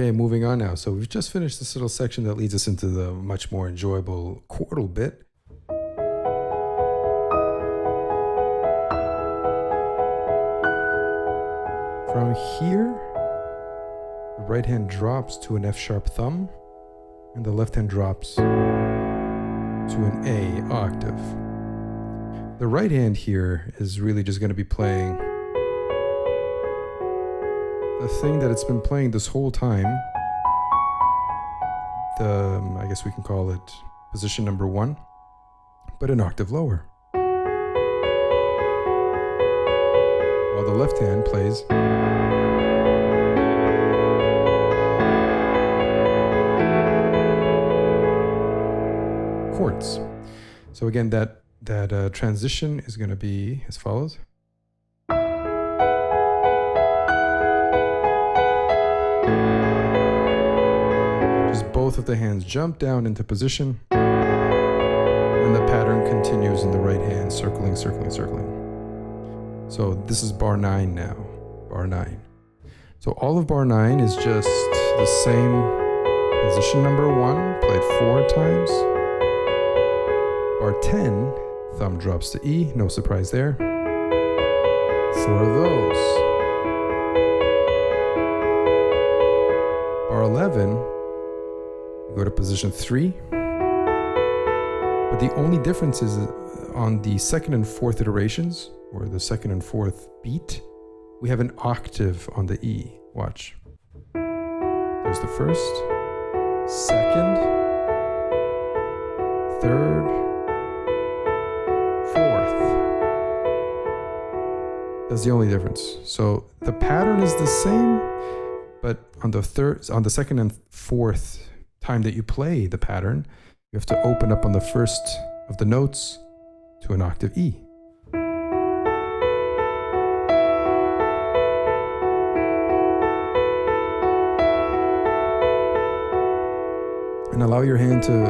Okay, moving on now. So we've just finished this little section that leads us into the much more enjoyable chordal bit. From here, the right hand drops to an F sharp thumb, and the left hand drops to an A octave. The right hand here is really just going to be playing the thing that it's been playing this whole time. I guess we can call it position number 1, but an octave lower. While the left hand plays chords. So again, that transition is going to be as follows. Just both of the hands jump down into position, and the pattern continues in the right hand, circling, circling, circling. So this is bar 9 now, bar 9. So all of bar 9 is just the same position number 1, played 4 times. Bar 10, thumb drops to E, no surprise there. 4 of those. Bar 11, you go to position 3. But the only difference is on the second and fourth iterations, or the second and fourth beat, we have an octave on the E. Watch. There's the first, second, third, fourth. That's the only difference. So the pattern is the same, but on the second and fourth time that you play the pattern, you have to open up on the first of the notes to an octave E. And allow your hand to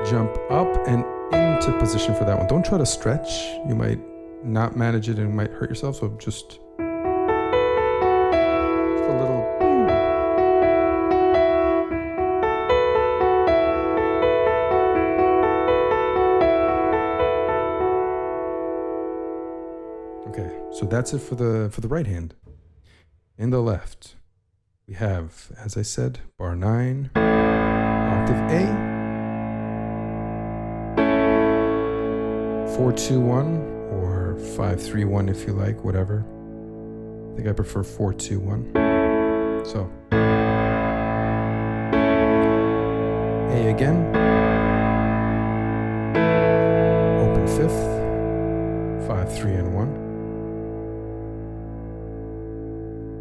jump up and into position for that one. Don't try to stretch. You might not manage it and you might hurt yourself. So just a little. Okay, so that's it for the right hand. In the left, we have, as I said, bar 9, octave A, 4-2-1 or 5-3-1 if you like, whatever. I think I prefer 4-2-1. So A again, open 5th, 5-3 and 1.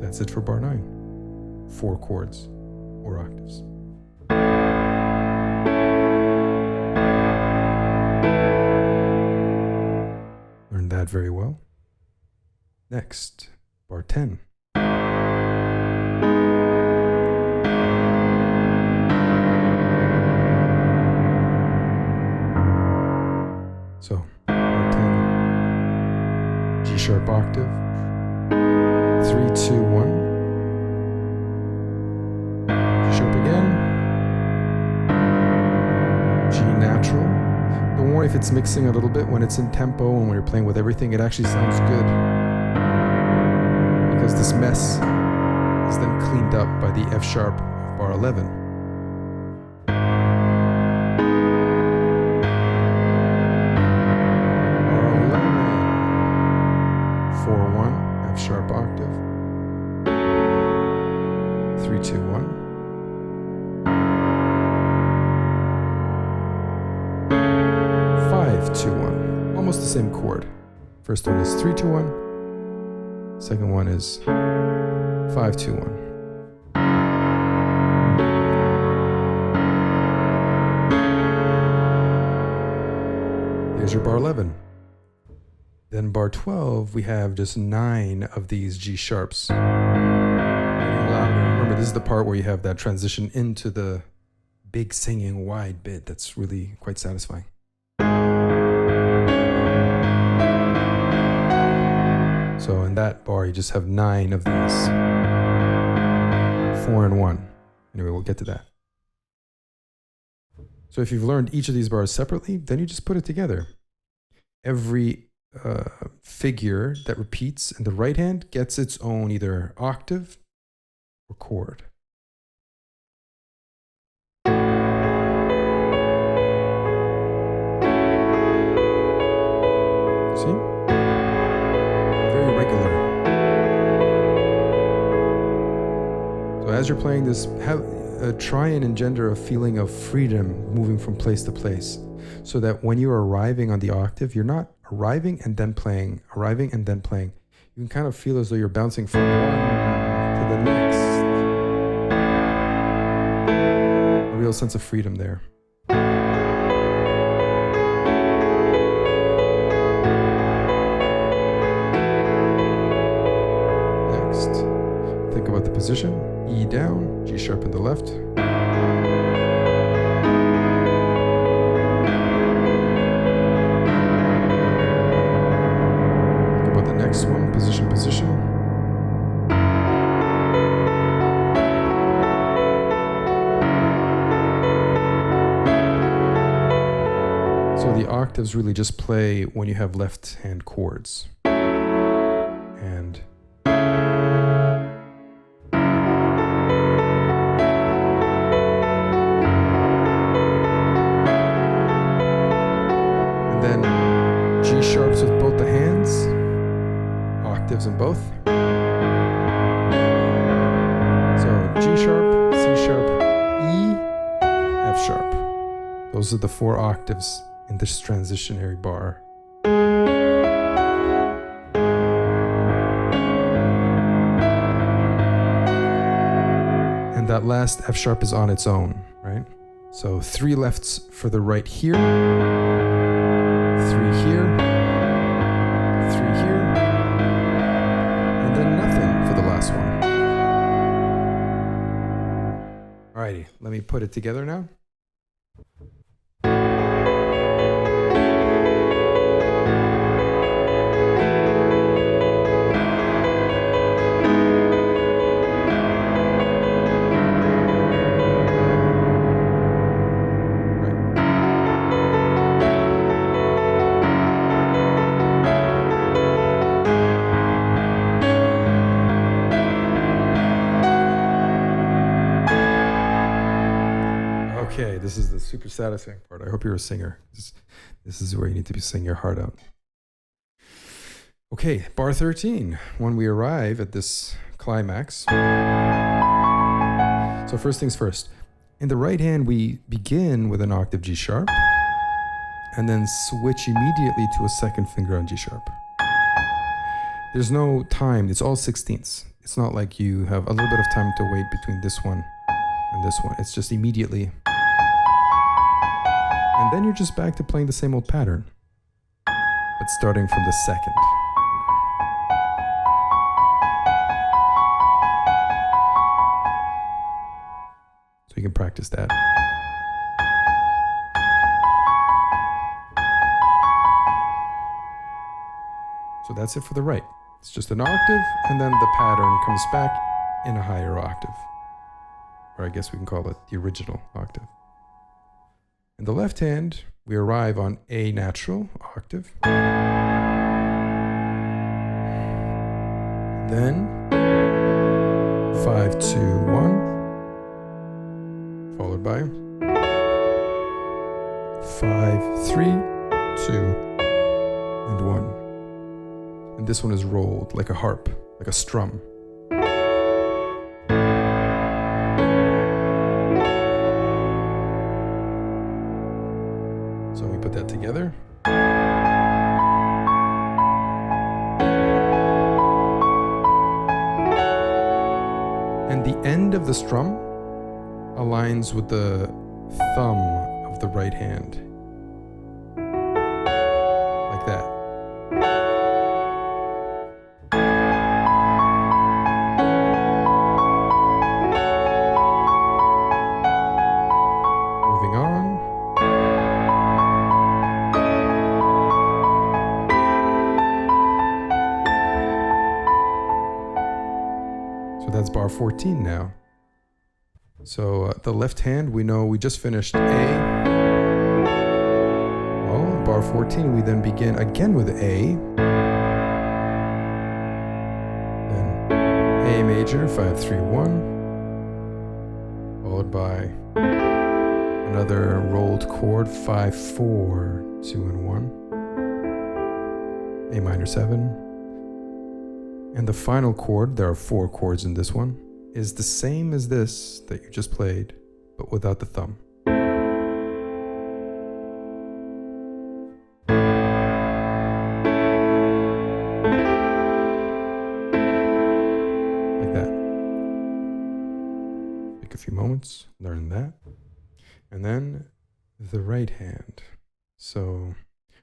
That's it for bar 9. 4 chords or octaves. Learned that very well. Next, bar 10. So, bar 10, G sharp octave, 3-2-1. G sharp again. G natural. Don't worry if it's mixing a little bit when it's in tempo and when you're playing with everything. It actually sounds good because this mess is then cleaned up by the F sharp of bar 11. Bar 11. 4-1, F sharp octave. 3-2-1. 5-2-1. Almost the same chord. First one is 3-2-1. Second one is 5-2-1. There's your bar 11. Then bar 12, we have just 9 of these G sharps. Remember, this is the part where you have that transition into the big singing wide bit that's really quite satisfying. So in that bar, you just have 9 of these 4 and 1. Anyway, we'll get to that. So if you've learned each of these bars separately, then you just put it together. Every figure that repeats in the right hand gets its own either octave or chord. See? Very regular. So as you're playing this, try and engender a feeling of freedom moving from place to place, so that when you're arriving on the octave, you're not arriving and then playing, arriving and then playing. You can kind of feel as though you're bouncing from one to the next. A real sense of freedom there. Next, think about the position. E down, G sharp in the left. Think about the next one, position, position. So the octaves really just play when you have left hand chords. And then G sharps with both the hands, octaves in both. So G sharp, C sharp, E, F sharp. Those are the 4 octaves in this transitionary bar. And that last F sharp is on its own, right? So 3 lefts for the right here. 3 here, 3 here, and then nothing for the last one. Alrighty, let me put it together now. Okay, this is the super satisfying part. I hope you're a singer. This is where you need to be singing your heart out. Okay, bar 13, when we arrive at this climax. So first things first. In the right hand, we begin with an octave G sharp, and then switch immediately to a second finger on G sharp. There's no time, it's all 16ths. It's not like you have a little bit of time to wait between this one and this one. It's just immediately. And then you're just back to playing the same old pattern, but starting from the second. So you can practice that. So that's it for the right. It's just an octave, and then the pattern comes back in a higher octave. Or I guess we can call it the original octave. In the left hand, we arrive on A natural octave. Then 5, 2, 1, followed by 5, 3, 2, and 1. And this one is rolled like a harp, like a strum. So we put that together. And the end of the strum aligns with the thumb of the right hand. Like that. Moving on. So that's bar 14 now. So the left hand, we know we just finished A. Well, bar 14, we then begin again with A. Then A major, 5-3-1. Followed by another rolled chord, 5-4, 2-1. A minor 7. And the final chord, there are 4 chords in this one, is the same as this that you just played, but without the thumb. Like that. Take a few moments, learn that. And then the right hand. So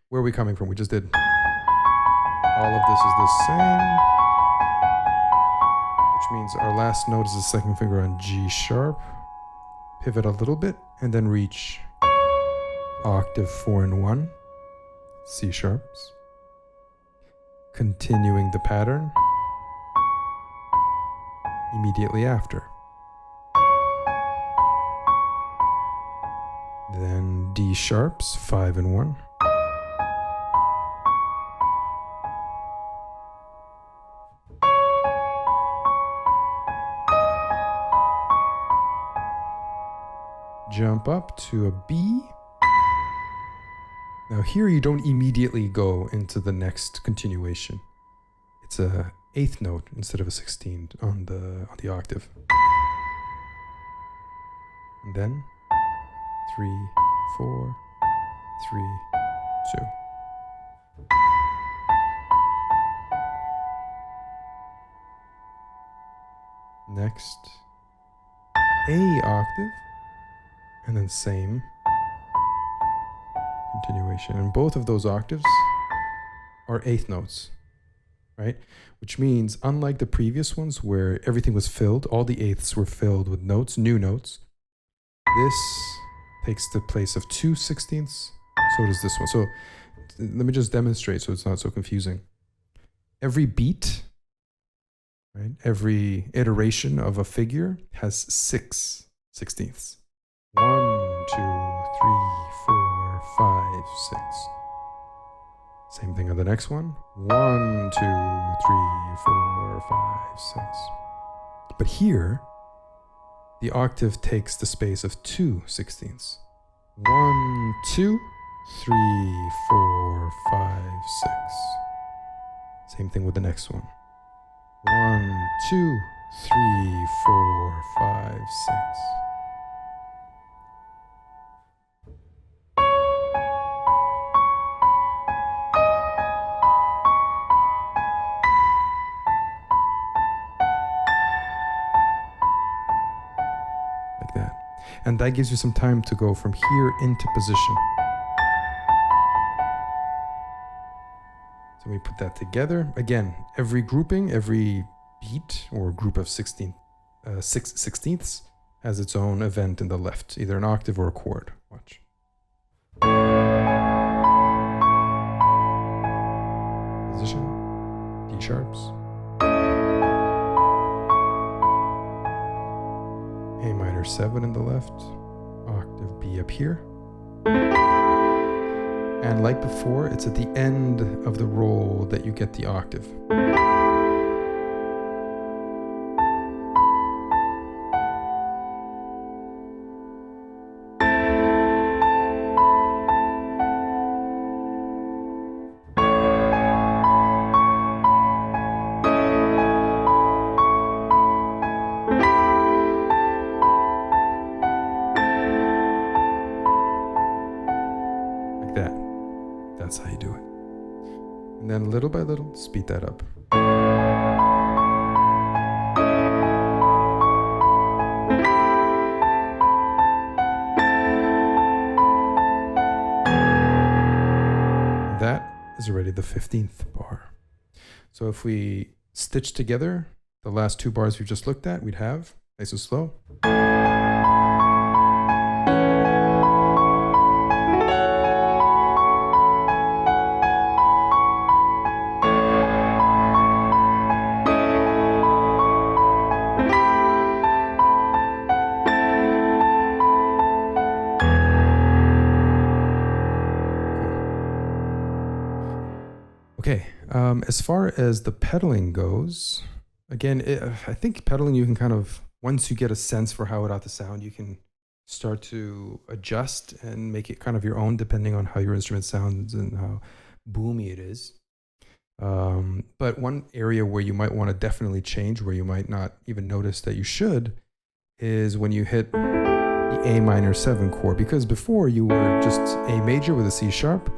where are we coming from? We just did all of this is the same, which means our last note is the second finger on G sharp. Pivot a little bit and then reach octave 4 and 1, C sharps. Continuing the pattern immediately after. Then D sharps, 5 and 1. Jump up to a B. Now here you don't immediately go into the next continuation. It's a 8th note instead of a 16th on the octave. And then 3, 4, 3, 2. Next, A octave. And then same continuation. And both of those octaves are 8th notes, right? Which means, unlike the previous ones where everything was filled, all the 8ths were filled with notes, new notes, this takes the place of 2 16ths, so does this one. So let me just demonstrate so it's not so confusing. Every beat, right? Every iteration of a figure has 6 16ths. 1, 2, 3, 4, 5, 6. Same thing on the next one. 1, 2, 3, 4, 5, 6. But here, the octave takes the space of 2 16ths. 1, 2, 3, 4, 5, 6. Same thing with the next one. 1, 2, 3, 4, 5, 6. And that gives you some time to go from here into position. So we put that together. Again, every grouping, every beat or group of 6 16ths has its own event in the left, either an octave or a chord. Watch. Position, D sharps. A minor 7 in the left, octave B up here. And like before, it's at the end of the roll that you get the octave. That's how you do it. And then little by little, speed that up. That is already the 15th bar. So if we stitch together the last 2 bars we just looked at, we'd have, nice and slow. Okay, as far as the pedaling goes, again, I think pedaling you can kind of, once you get a sense for how it ought to sound, you can start to adjust and make it kind of your own depending on how your instrument sounds and how boomy it is. But one area where you might want to definitely change, where you might not even notice that you should, is when you hit the A minor 7 chord, because before you were just A major with a C sharp.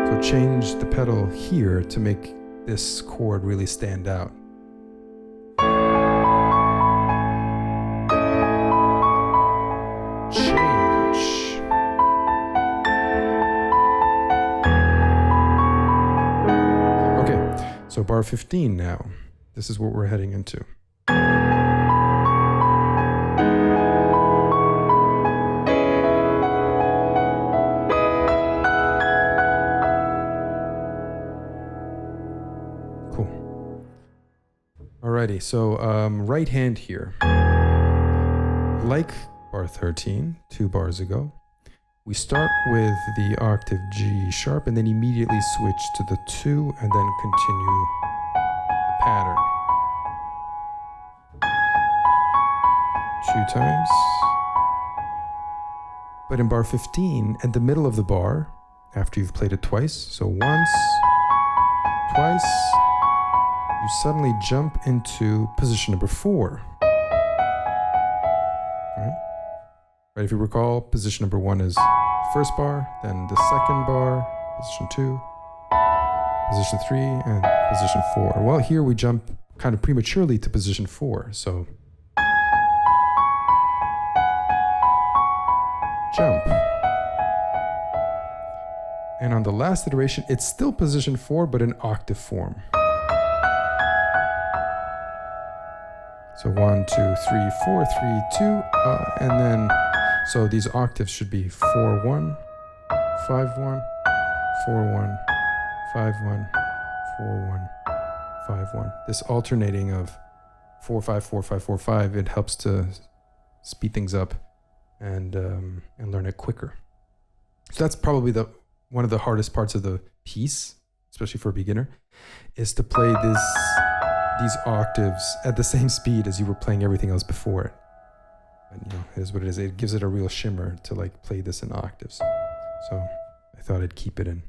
So change the pedal here to make this chord really stand out. Change. Okay, so bar 15 now. This is what we're heading into. Alrighty, so right hand here. Like bar 13, 2 bars ago, we start with the octave G sharp and then immediately switch to the 2 and then continue the pattern. 2 times. But in bar 15, at the middle of the bar, after you've played it twice, so once, twice, you suddenly jump into position number 4. Right, if you recall, position number 1 is the first bar, then the second bar, position 2, position 3, and position 4. Well, here we jump kind of prematurely to position 4, so jump. And on the last iteration, it's still position 4, but in octave form. So 1, 2, 3, 4, 3, 2, and then, so these octaves should be 4, 1, 5, 1, 4, 1, 5, 1, 4, 1, 5, 1. This alternating of 4, 5, 4, 5, 4, 5, it helps to speed things up and learn it quicker. So that's probably one of the hardest parts of the piece, especially for a beginner, is to play these octaves at the same speed as you were playing everything else before it. And it is what it is. It gives it a real shimmer to like play this in octaves. So I thought I'd keep it in.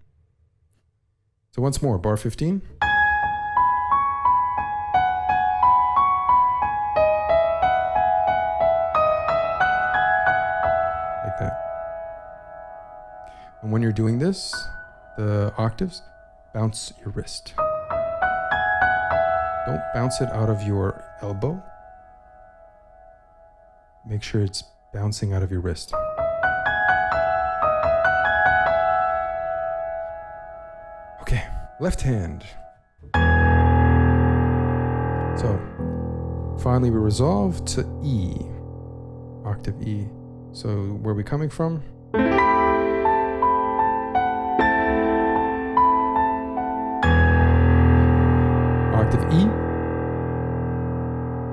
So once more, bar 15. Like that. And when you're doing this, the octaves, bounce your wrist. Don't bounce it out of your elbow. Make sure it's bouncing out of your wrist. Okay, left hand. So, finally we resolve to E, octave E. So, where are we coming from? Octave E,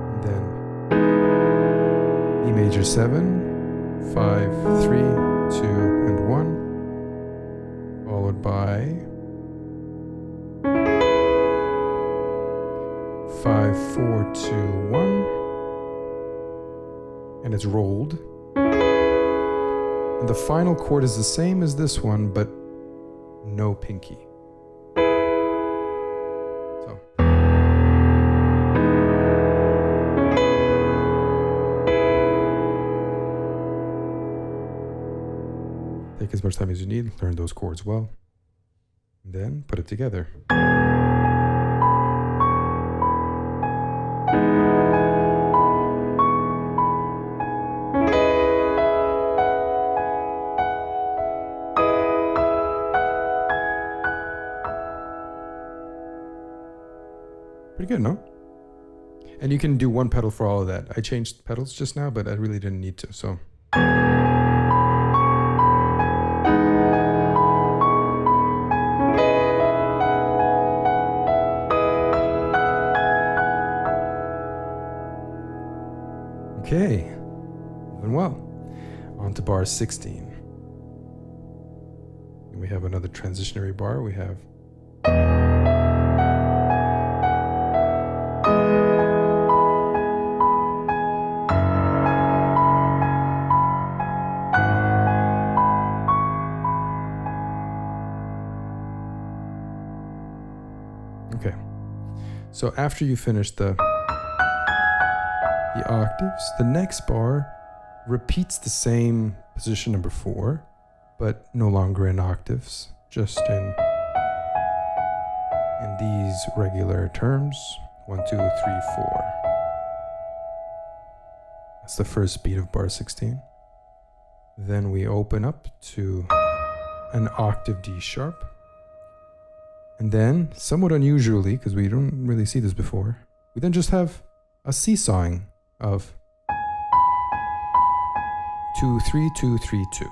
and then E major 7, 5, 3, 2, and 1, followed by 5, 4, 2, 1, and it's rolled. And the final chord is the same as this one, but no pinky. Take as much time as you need, learn those chords well, and then put it together. Pretty good, no? And you can do one pedal for all of that. I changed pedals just now, but I really didn't need to, so. Okay, moving well. On to bar 16. And we have another transitionary bar. We have So after you finish the octaves, the next bar repeats the same position number 4, but no longer in octaves, just in these regular terms. 1, 2, 3, 4. That's the first beat of bar 16. Then we open up to an octave D sharp. And then, somewhat unusually, because we don't really see this before, we then just have a seesawing of 2, 3, 2, 3, 2.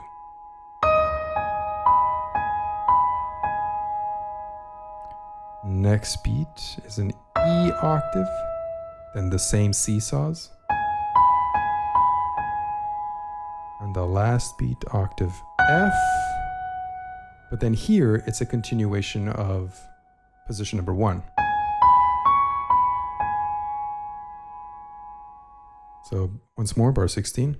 Next beat is an E octave, then the same seesaws. And the last beat, octave F. But then here, it's a continuation of position number 1. So once more, bar 16.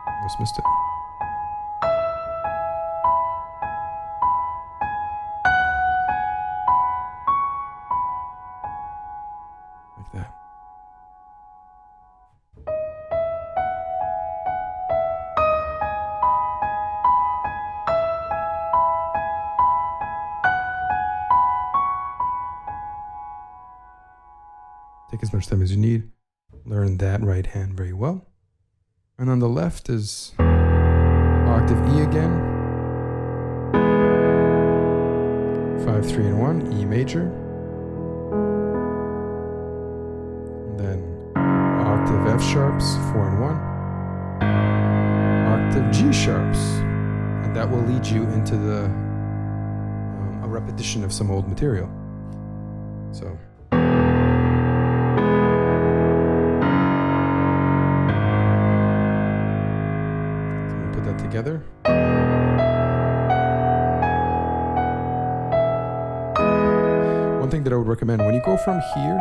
Almost missed it. Like that. Take as much time as you need. Learn that right hand very well. And on the left is octave E again. 5, 3, and 1, E major. And then octave F sharps, 4 and 1. Octave G sharps. And that will lead you into a repetition of some old material. So. Together. One thing that I would recommend, when you go from here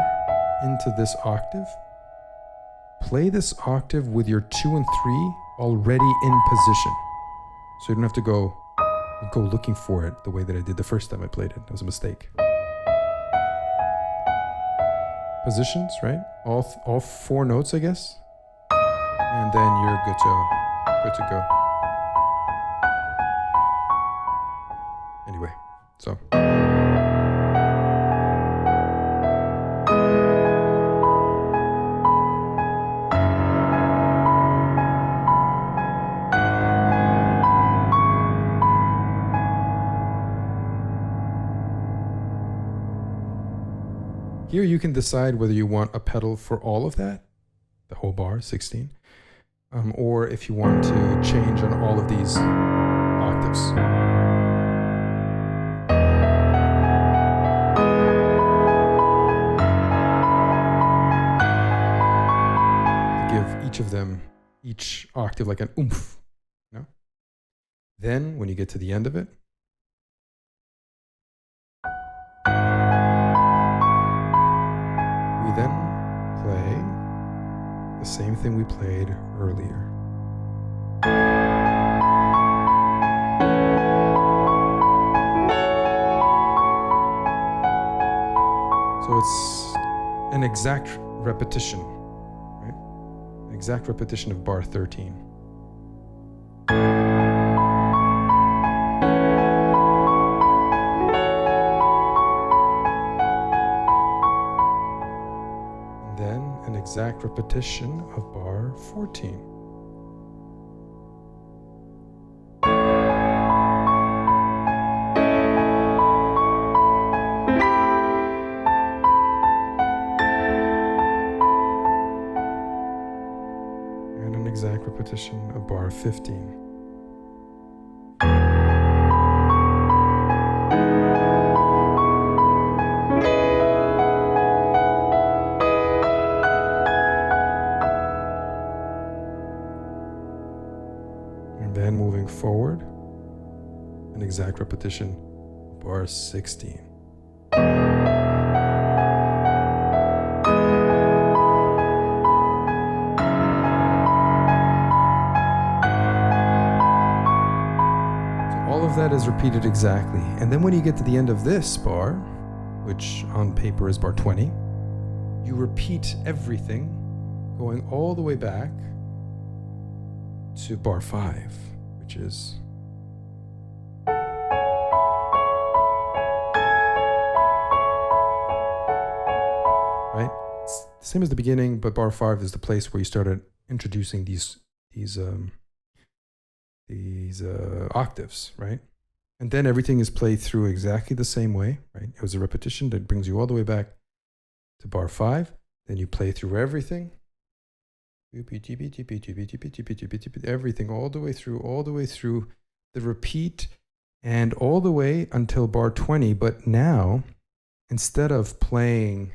into this octave, play this octave with your 2 and 3 already in position. So you don't have to go looking for it the way that I did the first time I played it. That was a mistake. Positions, right? All 4 notes, I guess. And then you're good to go. Anyway, so. Here you can decide whether you want a pedal for all of that, the whole bar, 16, or if you want to change on all of these octaves. Each of them, each octave like an oomph, you know? Then, when you get to the end of it, we then play the same thing we played earlier. So it's an exact repetition. Exact repetition of bar 13. And then an exact repetition of bar 14. Exact repetition of bar 15. And then moving forward, an exact repetition of bar 16. That is repeated exactly. And then when you get to the end of this bar, which on paper is bar 20, you repeat everything going all the way back to bar 5, which is right? It's the same as the beginning, but bar 5 is the place where you started introducing these octaves, right? And then everything is played through exactly the same way, right? It was a repetition that brings you all the way back to bar 5. Then you play through everything. Everything all the way through the repeat and all the way until bar 20. But now, instead of playing,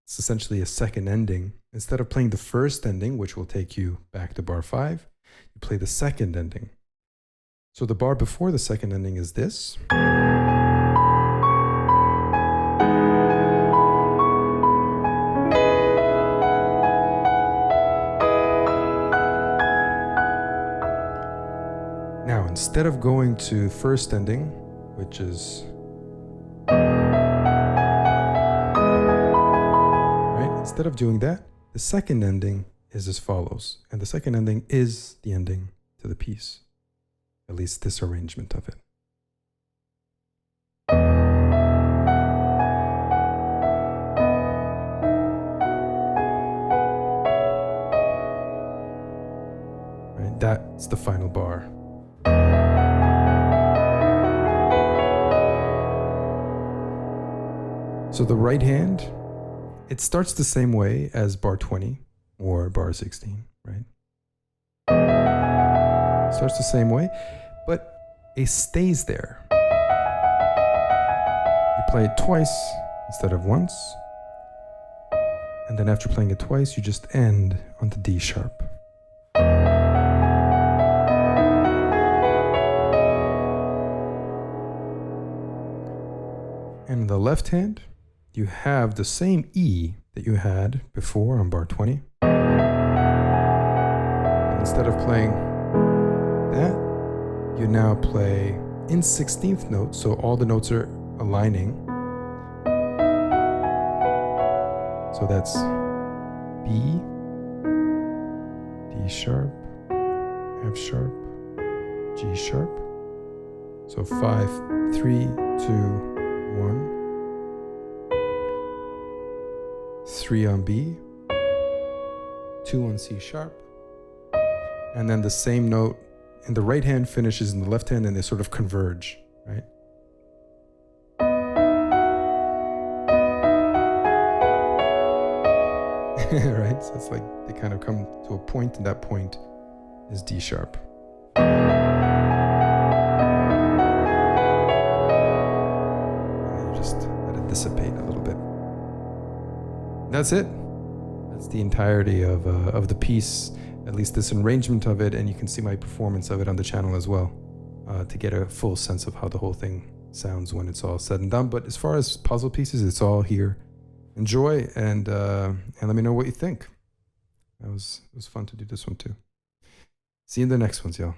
it's essentially a second ending. Instead of playing the first ending, which will take you back to bar 5, you play the second ending. So the bar before the second ending is this. Now, instead of going to first ending, which is right, instead of doing that, the second ending is as follows. And the second ending is the ending to the piece. At least this arrangement of it. Right, that's the final bar. So the right hand, it starts the same way as bar 20 or bar 16, right? Starts the same way, but it stays there. You play it twice instead of once. And then after playing it twice, you just end on the D sharp. And in the left hand, you have the same E that you had before on bar 20. And instead of playing that, you now play in 16th notes, so all the notes are aligning. So that's B, D sharp, F sharp, G sharp. So 5, 3, 2, 1. 3 on B, 2 on C sharp, and then the same note in the right hand finishes in the left hand and they sort of converge, right? Right? So it's like they kind of come to a point, and that point is D sharp. And you just let it dissipate a little bit. That's it. That's the entirety of the piece, at least this arrangement of it, and you can see my performance of it on the channel as well, to get a full sense of how the whole thing sounds when it's all said and done. But as far as puzzle pieces, it's all here. Enjoy, and let me know what you think. It was fun to do this one too. See you in the next ones, y'all.